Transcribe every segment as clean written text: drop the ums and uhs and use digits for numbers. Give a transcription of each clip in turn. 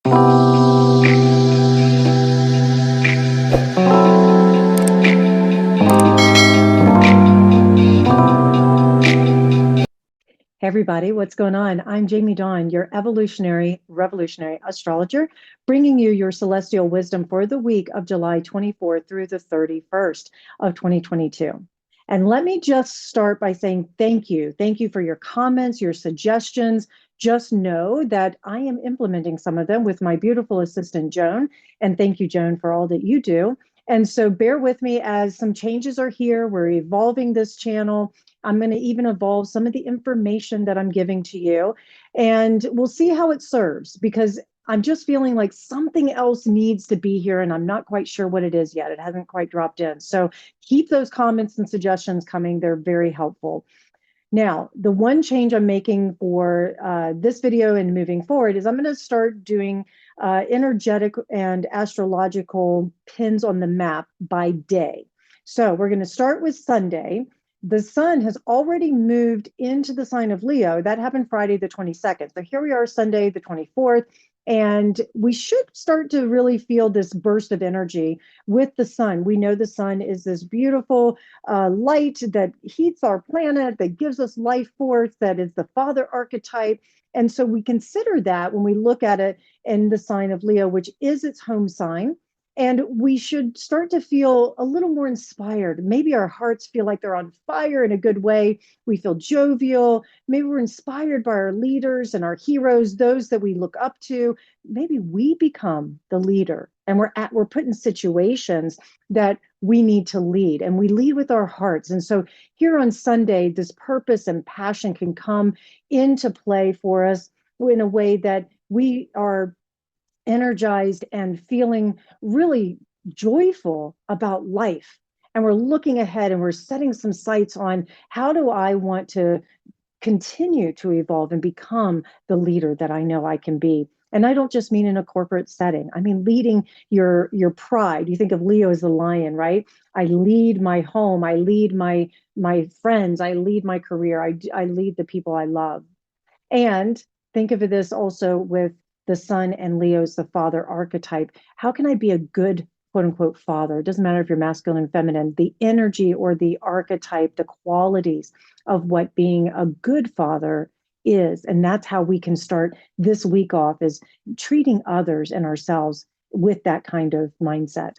Hey everybody, what's going on? I'm Jamie Dawn, your evolutionary, revolutionary astrologer, bringing you your celestial wisdom for the week of July 24th through the 31st of 2022. And let me just start by saying thank you. Thank you for your comments, your suggestions. Just know that I am implementing some of them with my beautiful assistant, Joan. And thank you, Joan, for all that you do. And so bear with me as some changes are here. We're evolving this channel. I'm going to even evolve some of the information that I'm giving to you, and we'll see how it serves, because I'm just feeling like something else needs to be here and I'm not quite sure what it is yet. It hasn't quite dropped in. So keep those comments and suggestions coming. They're very helpful. Now, the one change I'm making for this video and moving forward is I'm going to start doing energetic and astrological pins on the map by day. So we're going to start with Sunday. The sun has already moved into the sign of Leo. That happened Friday the 22nd. So here we are, Sunday the 24th. And we should start to really feel this burst of energy with the sun. We know the sun is this beautiful light that heats our planet, that gives us life force, that is the father archetype. And so we consider that when we look at it in the sign of Leo, which is its home sign. And we should start to feel a little more inspired. Maybe our hearts feel like they're on fire in a good way. We feel jovial. Maybe we're inspired by our leaders and our heroes, those that we look up to. Maybe we become the leader, and we're put in situations that we need to lead, and we lead with our hearts. And so here on Sunday, this purpose and passion can come into play for us in a way that we are energized and feeling really joyful about life. And we're looking ahead and we're setting some sights on, how do I want to continue to evolve and become the leader that I know I can be? And I don't just mean in a corporate setting. I mean leading your pride. You think of Leo as the lion, right? I lead my home. I lead my friends. I lead my career. I lead the people I love. And think of this also with the sun and Leo's, the father archetype. How can I be a good, quote unquote, father? It doesn't matter if you're masculine and feminine, the energy or the archetype, the qualities of what being a good father is. And that's how we can start this week off, is treating others and ourselves with that kind of mindset.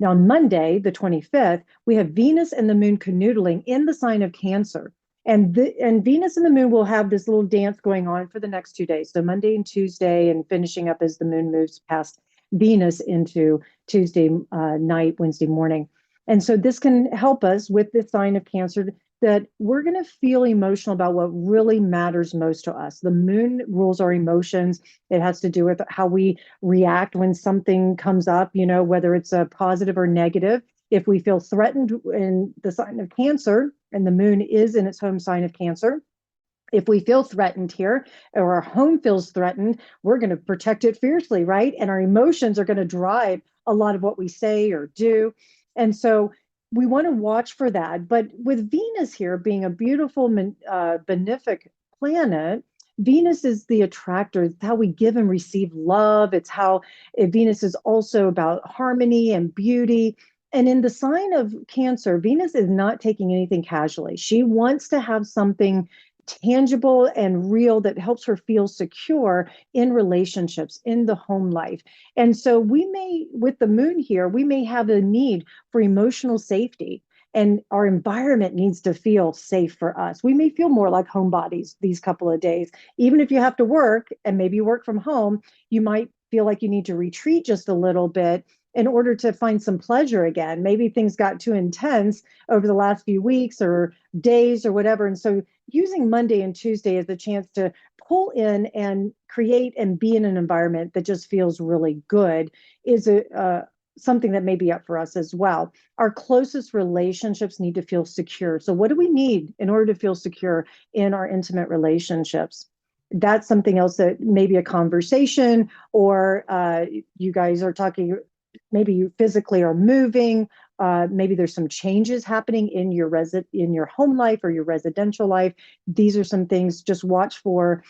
Now, on Monday, the 25th, we have Venus and the moon canoodling in the sign of Cancer. And Venus and the moon will have this little dance going on for the next 2 days. So Monday and Tuesday, and finishing up as the moon moves past Venus into Tuesday night, Wednesday morning. And so this can help us with the sign of Cancer, that we're going to feel emotional about what really matters most to us. The moon rules our emotions. It has to do with how we react when something comes up, whether it's a positive or negative. If we feel threatened in the sign of Cancer, and the moon is in its home sign of Cancer, if we feel threatened here, or our home feels threatened, we're going to protect it fiercely, right? And our emotions are going to drive a lot of what we say or do. And so we want to watch for that. But with Venus here being a beautiful, benefic planet, Venus is the attractor. It's how we give and receive love. It's how Venus is also about harmony and beauty. And in the sign of Cancer, Venus is not taking anything casually. She wants to have something tangible and real that helps her feel secure in relationships, in the home life. And so we may, with the moon here, we may have a need for emotional safety. And our environment needs to feel safe for us. We may feel more like homebodies these couple of days. Even if you have to work, and maybe you work from home, you might feel like you need to retreat just a little bit in order to find some pleasure again. Maybe things got too intense over the last few weeks or days or whatever. And so using Monday and Tuesday as a chance to pull in and create and be in an environment that just feels really good is something that may be up for us as well. Our closest relationships need to feel secure. So what do we need in order to feel secure in our intimate relationships? That's something else that maybe a conversation, or you guys are talking, maybe you physically are moving, maybe there's some changes happening in your home life or your residential life. These are some things. Just watch for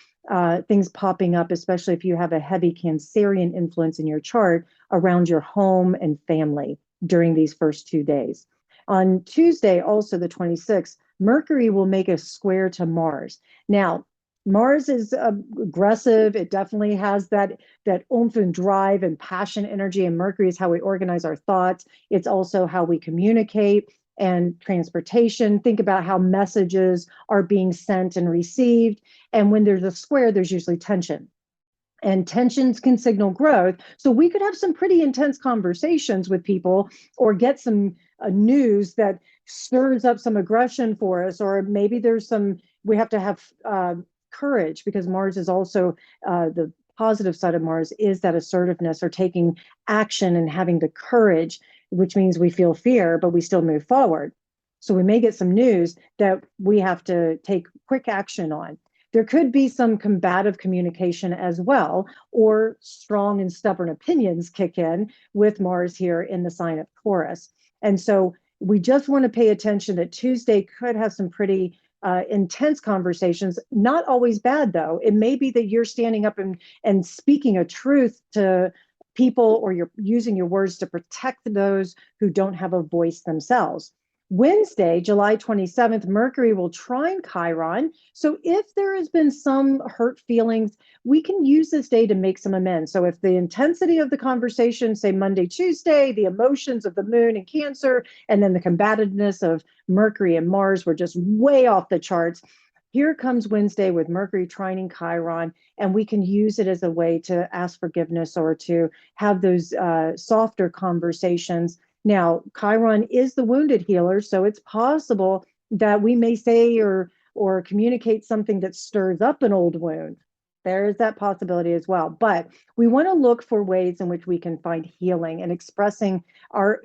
things popping up, especially if you have a heavy Cancerian influence in your chart around your home and family during these first 2 days. On Tuesday, also the 26th, Mercury will make a square to Mars. Now, Mars is aggressive. It definitely has that oomph and drive and passion energy. And Mercury is how we organize our thoughts. It's also how we communicate and transportation. Think about how messages are being sent and received. And when there's a square, there's usually tension. And tensions can signal growth. So we could have some pretty intense conversations with people or get some news that stirs up some aggression for us, or maybe we have to have courage, because Mars is also the positive side of Mars is that assertiveness or taking action and having the courage, which means we feel fear, but we still move forward. So we may get some news that we have to take quick action on. There could be some combative communication as well, or strong and stubborn opinions kick in with Mars here in the sign of Taurus. And so we just want to pay attention that Tuesday could have some pretty intense conversations, not always bad though. It may be that you're standing up and speaking a truth to people, or you're using your words to protect those who don't have a voice themselves. Wednesday, July 27th, Mercury will trine Chiron. So if there has been some hurt feelings, we can use this day to make some amends. So if the intensity of the conversation, say Monday, Tuesday, the emotions of the moon and Cancer, and then the combativeness of Mercury and Mars were just way off the charts, here comes Wednesday with Mercury trining Chiron, and we can use it as a way to ask forgiveness or to have those softer conversations. Now, Chiron is the wounded healer, so it's possible that we may say or communicate something that stirs up an old wound. There's that possibility as well. But we want to look for ways in which we can find healing and expressing our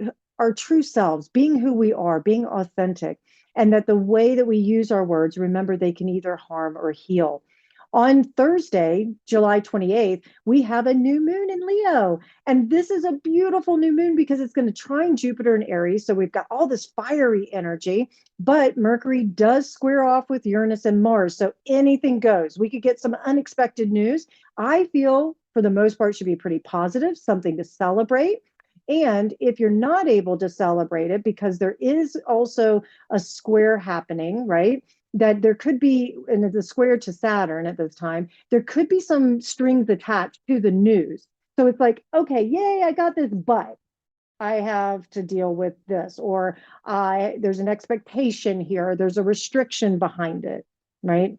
true selves, being who we are, being authentic, and that the way that we use our words, remember, they can either harm or heal. On Thursday, July 28th, we have a new moon in Leo. And this is a beautiful new moon because it's going to trine Jupiter in Aries. So we've got all this fiery energy, but Mercury does square off with Uranus and Mars. So anything goes. We could get some unexpected news. I feel, for the most part, should be pretty positive, something to celebrate. And if you're not able to celebrate it, because there is also a square happening, right? That there could be, and it's a square to Saturn at this time, there could be some strings attached to the news. So it's like, okay, yay, I got this, but I have to deal with this, or there's an expectation here, there's a restriction behind it, right?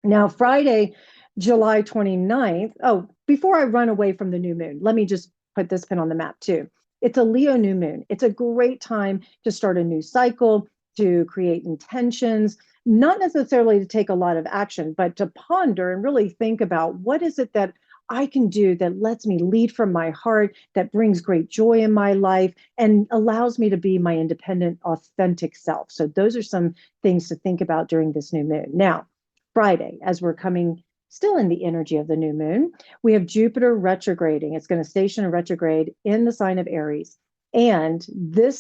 Now, Friday, July 29th, oh, before I run away from the new moon, let me just put this pin on the map too. It's a Leo new moon. It's a great time to start a new cycle, to create intentions, not necessarily to take a lot of action, but to ponder and really think about what is it that I can do that lets me lead from my heart, that brings great joy in my life, and allows me to be my independent, authentic self. So those are some things to think about during this new moon. Now, Friday, as we're coming still in the energy of the new moon, we have Jupiter retrograding. It's going to station a retrograde in the sign of Aries. And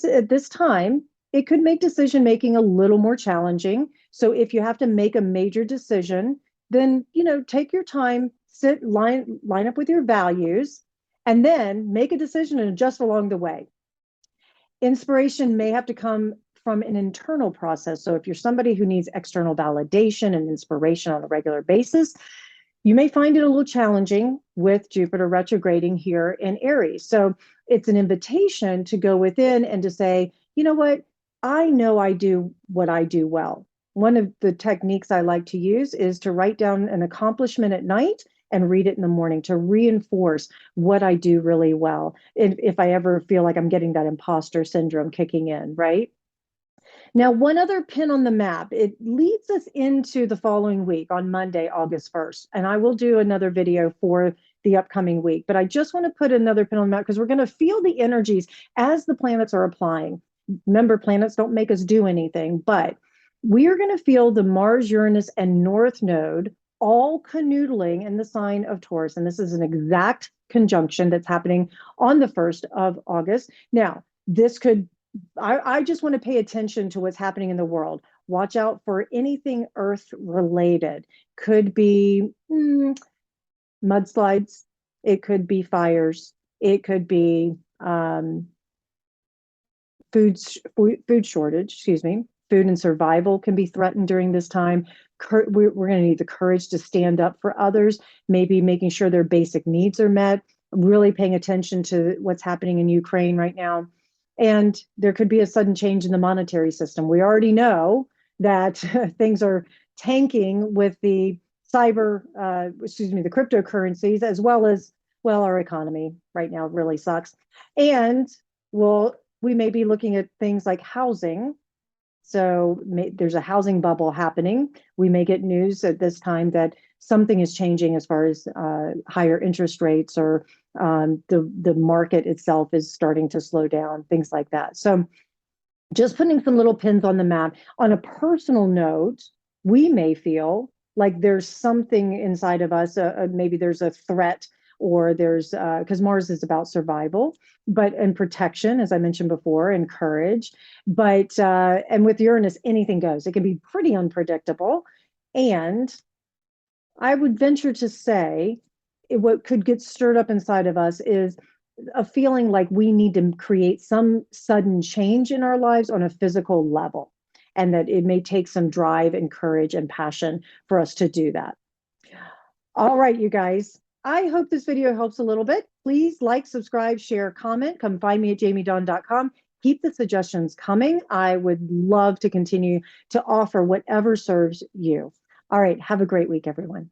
at this time, it could make decision making a little more challenging. So if you have to make a major decision, then take your time, line up with your values, and then make a decision and adjust along the way. Inspiration may have to come from an internal process. So if you're somebody who needs external validation and inspiration on a regular basis, you may find it a little challenging with Jupiter retrograding here in Aries. So it's an invitation to go within and to say, you know what? I know I do what I do well. One of the techniques I like to use is to write down an accomplishment at night and read it in the morning to reinforce what I do really well. If I ever feel like I'm getting that imposter syndrome kicking in, right? Now, one other pin on the map, it leads us into the following week on Monday, August 1st. And I will do another video for the upcoming week, but I just want to put another pin on the map because we're going to feel the energies as the planets are applying. Remember, planets don't make us do anything, but we are going to feel the Mars, Uranus, and North Node all canoodling in the sign of Taurus. And this is an exact conjunction that's happening on the 1st of August. Now, this could I just want to pay attention to what's happening in the world. Watch out for anything earth related. Could be mudslides, it could be fires, it could be food shortage, excuse me. Food and survival can be threatened during this time. We're going to need the courage to stand up for others, maybe making sure their basic needs are met, really paying attention to what's happening in Ukraine right now. And there could be a sudden change in the monetary system. We already know that things are tanking with the the cryptocurrencies, as well as, well, our economy right now really sucks. And well, we may be looking at things like housing. So there's a housing bubble happening. We may get news at this time that something is changing as far as higher interest rates, or the market itself is starting to slow down, things like that. So just putting some little pins on the map. On a personal note, we may feel like there's something inside of us, maybe there's a threat, or there's, because Mars is about survival, but and protection, as I mentioned before, and courage. But and with Uranus, anything goes. It can be pretty unpredictable. And I would venture to say what could get stirred up inside of us is a feeling like we need to create some sudden change in our lives on a physical level, and that it may take some drive and courage and passion for us to do that. All right, you guys. I hope this video helps a little bit. Please like, subscribe, share, comment. Come find me at jamiedawn.com. Keep the suggestions coming. I would love to continue to offer whatever serves you. All right. Have a great week, everyone.